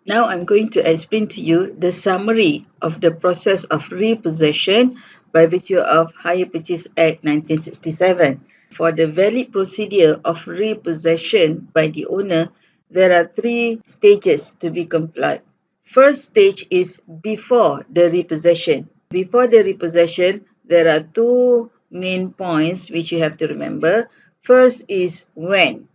Now I'm going to explain to you the summary of the process of repossession by virtue of Hire Purchase Act 1967. For the valid procedure of repossession by the owner, there are three stages to be complied. First stage is before the repossession. Before the repossession, there are two main points which you have to remember. First is when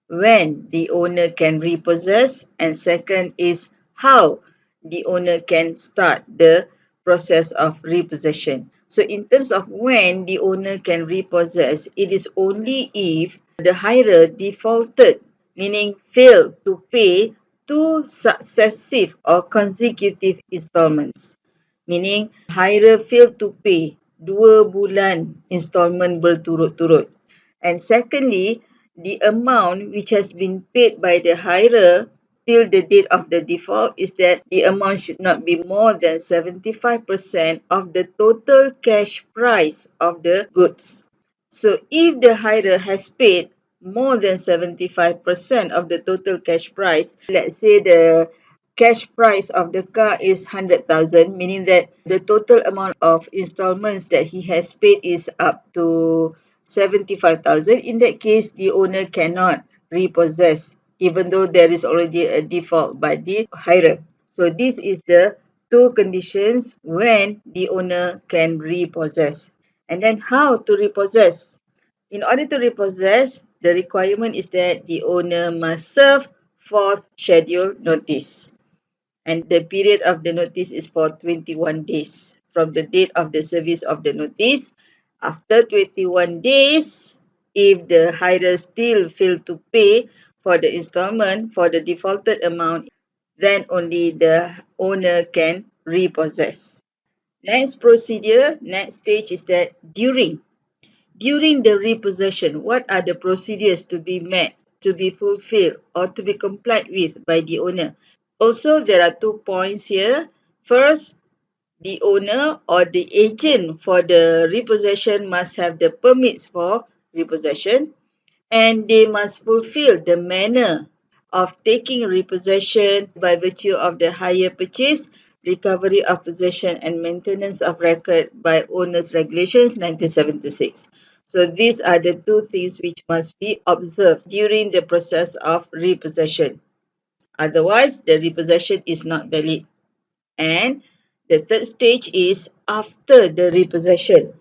the owner can repossess, and second is how the owner can start the process of repossession. So in terms of when the owner can repossess, it is only if the hirer defaulted, meaning failed to pay two successive or consecutive installments. Meaning hirer failed to pay 2 bulan installment berturut-turut. And secondly, the amount which has been paid by the hirer till the date of the default is that the amount should not be more than 75% of the total cash price of the goods. So if the hirer has paid more than 75% of the total cash price, let's say the cash price of the car is 100,000, meaning that the total amount of installments that he has paid is up to 75,000. In that case, the owner cannot repossess, even though there is already a default by the hirer. So this is the two conditions when the owner can repossess. And then how to repossess? In order to repossess, the requirement is that the owner must serve fourth schedule notice. And the period of the notice is for 21 days from the date of the service of the notice. After 21 days, if the hirer still fail to pay for the installment for the defaulted amount, then only the owner can repossess. Next stage is that during the repossession, what are the procedures to be met, to be fulfilled, or to be complied with by the owner? Also, there are 2 points here. First, the owner or the agent for the repossession must have the permits for repossession, and they must fulfill the manner of taking repossession by virtue of the hire purchase, recovery of possession, and maintenance of record by Owners Regulations 1976. So these are the two things which must be observed during the process of repossession. Otherwise, the repossession is not valid. And the third stage is after the repossession.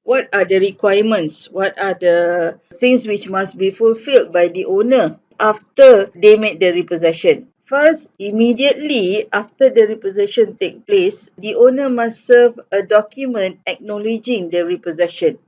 What are the requirements? What are the things which must be fulfilled by the owner after they made the repossession? First, immediately after the repossession take place, the owner must serve a document acknowledging the repossession.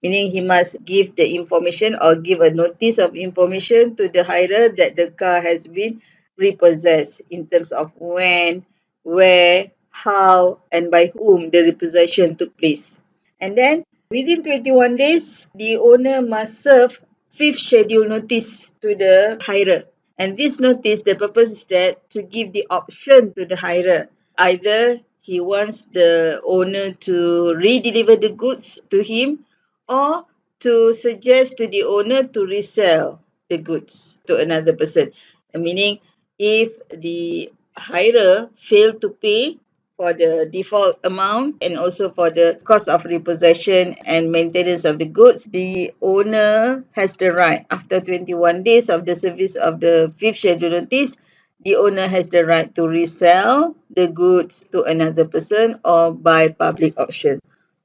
Meaning he must give the information or give a notice of information to the hirer that the car has been repossessed in terms of when, where, how, and by whom the repossession took place. And then within 21 days, the owner must serve fifth schedule notice to the hirer. And this notice, the purpose is that to give the option to the hirer. Either he wants the owner to re-deliver the goods to him, or to suggest to the owner to resell the goods to another person. Meaning, if the hirer failed to pay for the default amount and also for the cost of repossession and maintenance of the goods, the owner has the right, after 21 days of the service of the fifth schedule notice, the owner has the right to resell the goods to another person or by public auction.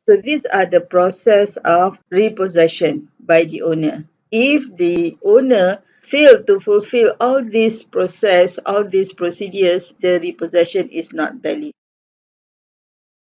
So these are the process of repossession by the owner. If the owner failed to fulfill all these process, all these procedures, the repossession is not valid.